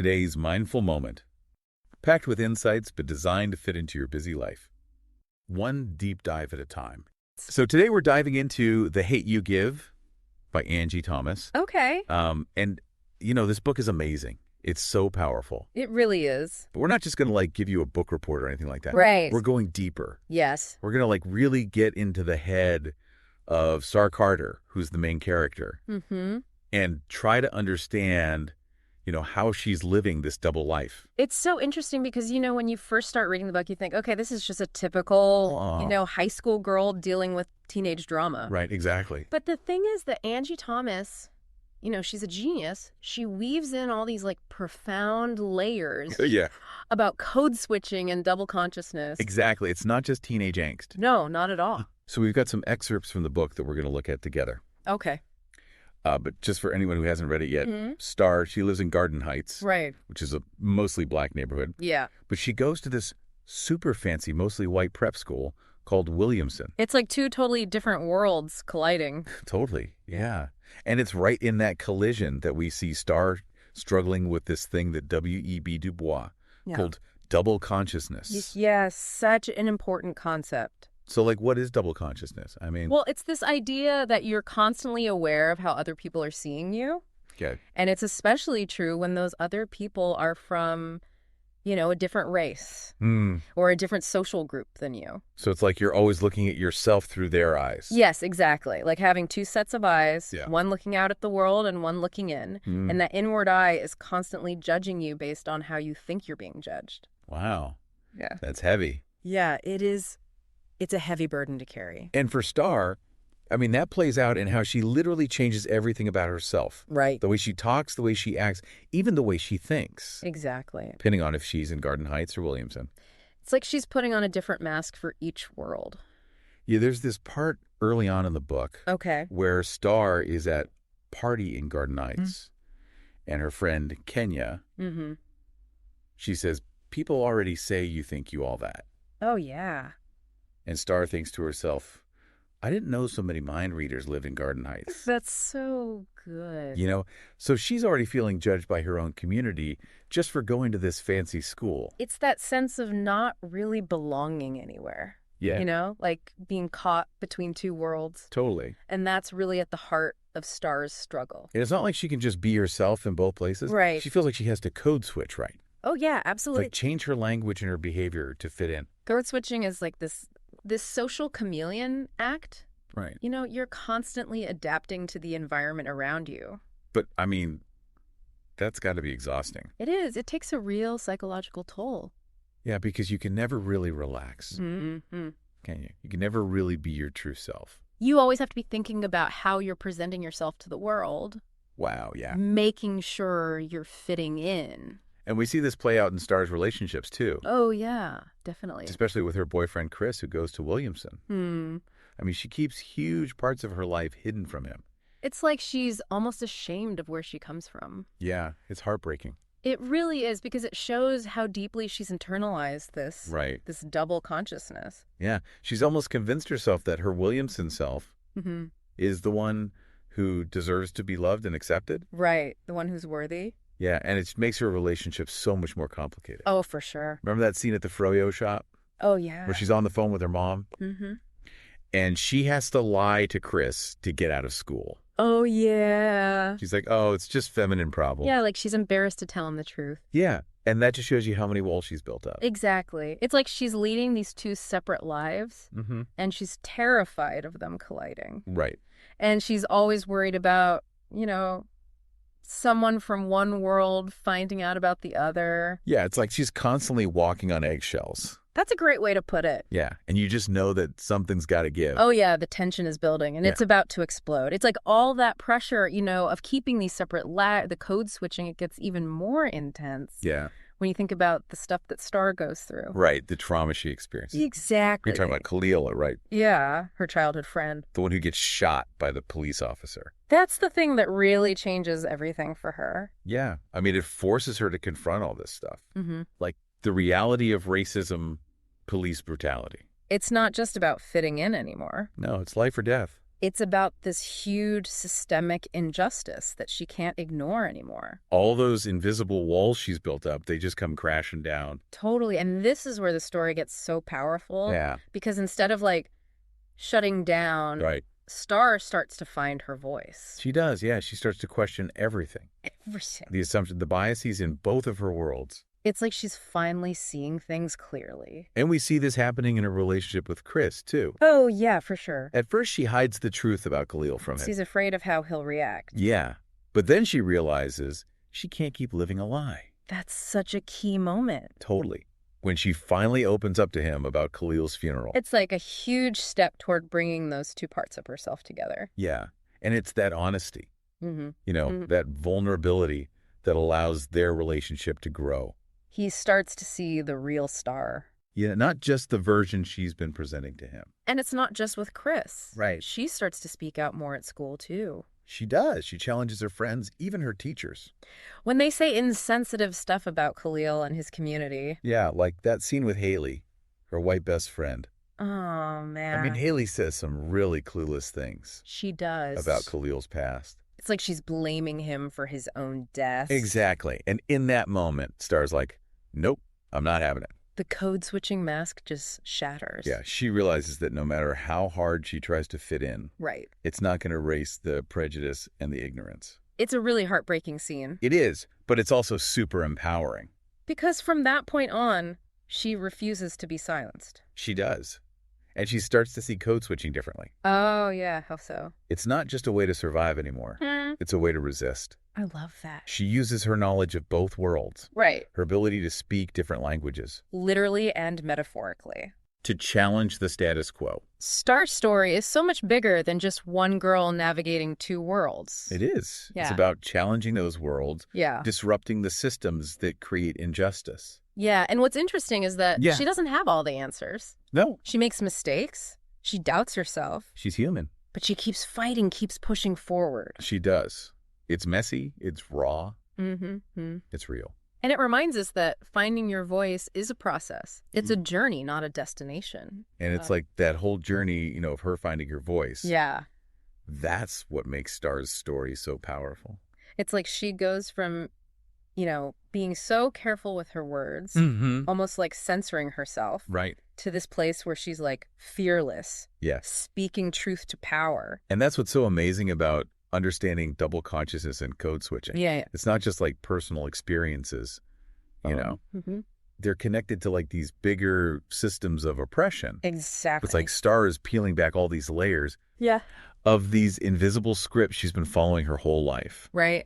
today's mindful moment, packed with insights but designed to fit into your busy life. One deep dive at a time. So today we're diving into The Hate You Give by Angie Thomas. Okay. And, this book is amazing. It's so powerful. It really is. But we're not just going to, give you a book report or anything like that. Right. We're going deeper. Yes. We're going to, really get into the head of Starr Carter, who's the main character, and try to understand how she's living this double life. It's so interesting because, when you first start reading the book, you think, okay, this is just a typical, high school girl dealing with teenage drama. Right, exactly. But the thing is that Angie Thomas, she's a genius. She weaves in all these, profound layers about code switching and double consciousness. Exactly. It's not just teenage angst. No, not at all. So we've got some excerpts from the book that we're going to look at together. Okay. But just for anyone who hasn't read it yet, Starr, she lives in Garden Heights, right, which is a mostly black neighborhood. Yeah. But she goes to this super fancy, mostly white prep school called Williamson. It's like two totally different worlds colliding. Totally, yeah. And it's right in that collision that we see Starr struggling with this thing that W.E.B. Du Bois called double consciousness. Yes, such an important concept. So, what is double consciousness? Well, it's this idea that you're constantly aware of how other people are seeing you. Okay. And it's especially true when those other people are from, a different race or a different social group than you. So it's like you're always looking at yourself through their eyes. Yes, exactly. Like having two sets of eyes, one looking out at the world and one looking in. And that inward eye is constantly judging you based on how you think you're being judged. Wow. Yeah. That's heavy. Yeah, it is. It's a heavy burden to carry. And for Starr, that plays out in how she literally changes everything about herself. Right. The way she talks, the way she acts, even the way she thinks. Exactly. Depending on if she's in Garden Heights or Williamson. It's like she's putting on a different mask for each world. Yeah, there's this part early on in the book where Starr is at party in Garden Heights and her friend Kenya, she says, people already say you think you all that. Oh, yeah. And Starr thinks to herself, I didn't know so many mind readers lived in Garden Heights. That's so good. So she's already feeling judged by her own community just for going to this fancy school. It's that sense of not really belonging anywhere. Yeah. Like being caught between two worlds. Totally. And that's really at the heart of Starr's struggle. And it's not like she can just be herself in both places. Right. She feels like she has to code switch, right? Oh, yeah, absolutely. Like change her language and her behavior to fit in. Code switching is like this social chameleon act. Right. You're constantly adapting to the environment around you. But, that's got to be exhausting. It is. It takes a real psychological toll. Yeah, because you can never really relax. Can you? You can never really be your true self. You always have to be thinking about how you're presenting yourself to the world. Wow, yeah. Making sure you're fitting in. And we see this play out in Starr's relationships, too. Oh, yeah, definitely. Especially with her boyfriend, Chris, who goes to Williamson. She keeps huge parts of her life hidden from him. It's like she's almost ashamed of where she comes from. Yeah, it's heartbreaking. It really is, because it shows how deeply she's internalized this double consciousness. Yeah, she's almost convinced herself that her Williamson self is the one who deserves to be loved and accepted. Right, the one who's worthy. Yeah, and it makes her relationship so much more complicated. Oh, for sure. Remember that scene at the froyo shop? Oh, yeah. Where she's on the phone with her mom? And she has to lie to Chris to get out of school. Oh, yeah. She's like, oh, it's just feminine problem. Yeah, like she's embarrassed to tell him the truth. Yeah, and that just shows you how many walls she's built up. Exactly. It's like she's leading these two separate lives, and she's terrified of them colliding. Right. And she's always worried about, someone from one world finding out about the other. Yeah, it's like she's constantly walking on eggshells. That's a great way to put it. Yeah, and you just know that something's got to give. Oh, yeah, the tension is building, and it's about to explode. It's like all that pressure, of keeping these separate the code switching, it gets even more intense. Yeah. When you think about the stuff that Starr goes through. Right, the trauma she experiences. Exactly. You're talking about Khalil, right? Yeah, her childhood friend. The one who gets shot by the police officer. That's the thing that really changes everything for her. Yeah, it forces her to confront all this stuff. Like the reality of racism, police brutality. It's not just about fitting in anymore. No, it's life or death. It's about this huge systemic injustice that she can't ignore anymore. All those invisible walls she's built up, they just come crashing down. Totally. And this is where the story gets so powerful. Yeah. Because instead of like shutting down, right. Starr starts to find her voice. She does, yeah. She starts to question everything. Everything. The assumption, the biases in both of her worlds. It's like she's finally seeing things clearly. And we see this happening in her relationship with Chris, too. Oh, yeah, for sure. At first, she hides the truth about Khalil from him. She's afraid of how he'll react. Yeah. But then she realizes she can't keep living a lie. That's such a key moment. Totally. When she finally opens up to him about Khalil's funeral. It's like a huge step toward bringing those two parts of herself together. Yeah. And it's that honesty, that vulnerability that allows their relationship to grow. He starts to see the real Starr. Yeah, not just the version she's been presenting to him. And it's not just with Chris. Right. She starts to speak out more at school, too. She does. She challenges her friends, even her teachers. When they say insensitive stuff about Khalil and his community. Yeah, like that scene with Haley, her white best friend. Oh, man. I mean, Haley says some really clueless things. She does. About Khalil's past. It's like she's blaming him for his own death. Exactly. And in that moment, Starr's like, nope, I'm not having it. The code-switching mask just shatters. Yeah, she realizes that no matter how hard she tries to fit in, right, it's not going to erase the prejudice and the ignorance. It's a really heartbreaking scene. It is, but it's also super empowering. Because from that point on, she refuses to be silenced. She does. And she starts to see code switching differently. Oh, yeah, how so? It's not just a way to survive anymore. It's a way to resist. I love that. She uses her knowledge of both worlds. Right. Her ability to speak different languages. Literally and metaphorically. To challenge the status quo. Starr's story is so much bigger than just one girl navigating two worlds. It is. Yeah. It's about challenging those worlds. Yeah. Disrupting the systems that create injustice. Yeah, and what's interesting is that she doesn't have all the answers. No. She makes mistakes. She doubts herself. She's human. But she keeps fighting, keeps pushing forward. She does. It's messy. It's raw. Mm-hmm. It's real. And it reminds us that finding your voice is a process. It's a journey, not a destination. And it's like that whole journey, of her finding her voice. Yeah. That's what makes Starr's story so powerful. It's like she goes from, being so careful with her words, almost like censoring herself. Right. To this place where she's like fearless. Yes. Speaking truth to power. And that's what's so amazing about understanding double consciousness and code switching. Yeah. It's not just like personal experiences, They're connected to like these bigger systems of oppression. Exactly. It's like Starr is peeling back all these layers of these invisible scripts she's been following her whole life. Right.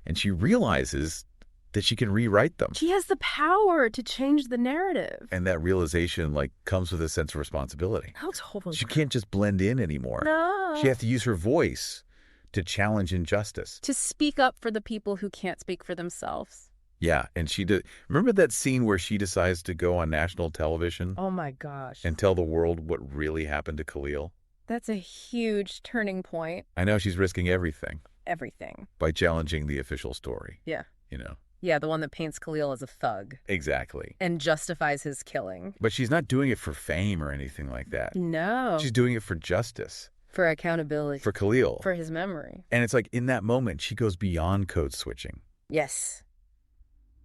And she realizes that she can rewrite them. She has the power to change the narrative. And that realization comes with a sense of responsibility. Oh, totally. She can't just blend in anymore. No. She has to use her voice to challenge injustice. To speak up for the people who can't speak for themselves. Yeah, and she did. Remember that scene where she decides to go on national television? Oh my gosh. And tell the world what really happened to Khalil? That's a huge turning point. I know, she's risking everything. Everything. By challenging the official story. Yeah. Yeah, the one that paints Khalil as a thug. Exactly. And justifies his killing. But she's not doing it for fame or anything like that. No. She's doing it for justice. For accountability. For Khalil. For his memory. And it's like in that moment, she goes beyond code switching. Yes.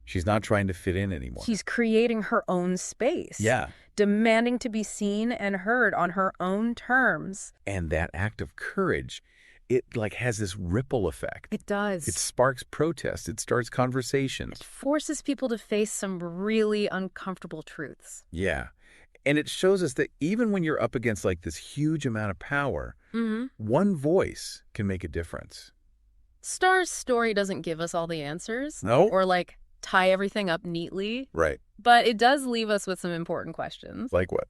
She's not trying to fit in anymore. She's creating her own space. Yeah. Demanding to be seen and heard on her own terms. And that act of courage, it has this ripple effect. It does. It sparks protest. It starts conversations. It forces people to face some really uncomfortable truths. Yeah. And it shows us that even when you're up against this huge amount of power, one voice can make a difference. Starr's story doesn't give us all the answers. No. Or tie everything up neatly. Right. But it does leave us with some important questions. Like what?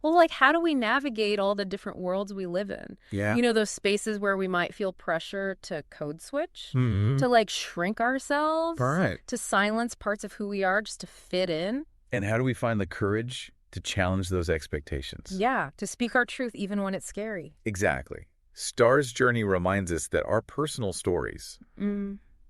Well, how do we navigate all the different worlds we live in? Yeah. Those spaces where we might feel pressure to code switch, to shrink ourselves, right. To silence parts of who we are just to fit in. And how do we find the courage to challenge those expectations? Yeah, to speak our truth even when it's scary. Exactly. Starr's journey reminds us that our personal stories,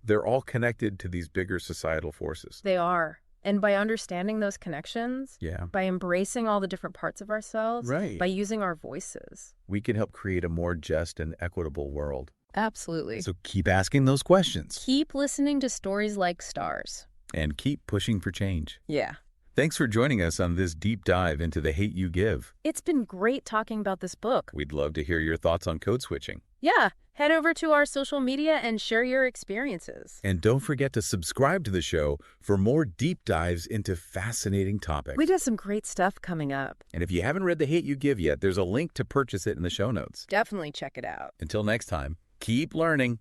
they're all connected to these bigger societal forces. They are. And by understanding those connections, by embracing all the different parts of ourselves, by using our voices, we can help create a more just and equitable world. Absolutely. So keep asking those questions. Keep listening to stories like Starr's. And keep pushing for change. Yeah. Thanks for joining us on this deep dive into The Hate U Give. It's been great talking about this book. We'd love to hear your thoughts on code switching. Yeah. Head over to our social media and share your experiences. And don't forget to subscribe to the show for more deep dives into fascinating topics. We got some great stuff coming up. And if you haven't read The Hate U Give yet, there's a link to purchase it in the show notes. Definitely check it out. Until next time, keep learning,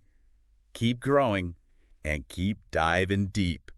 keep growing, and keep diving deep.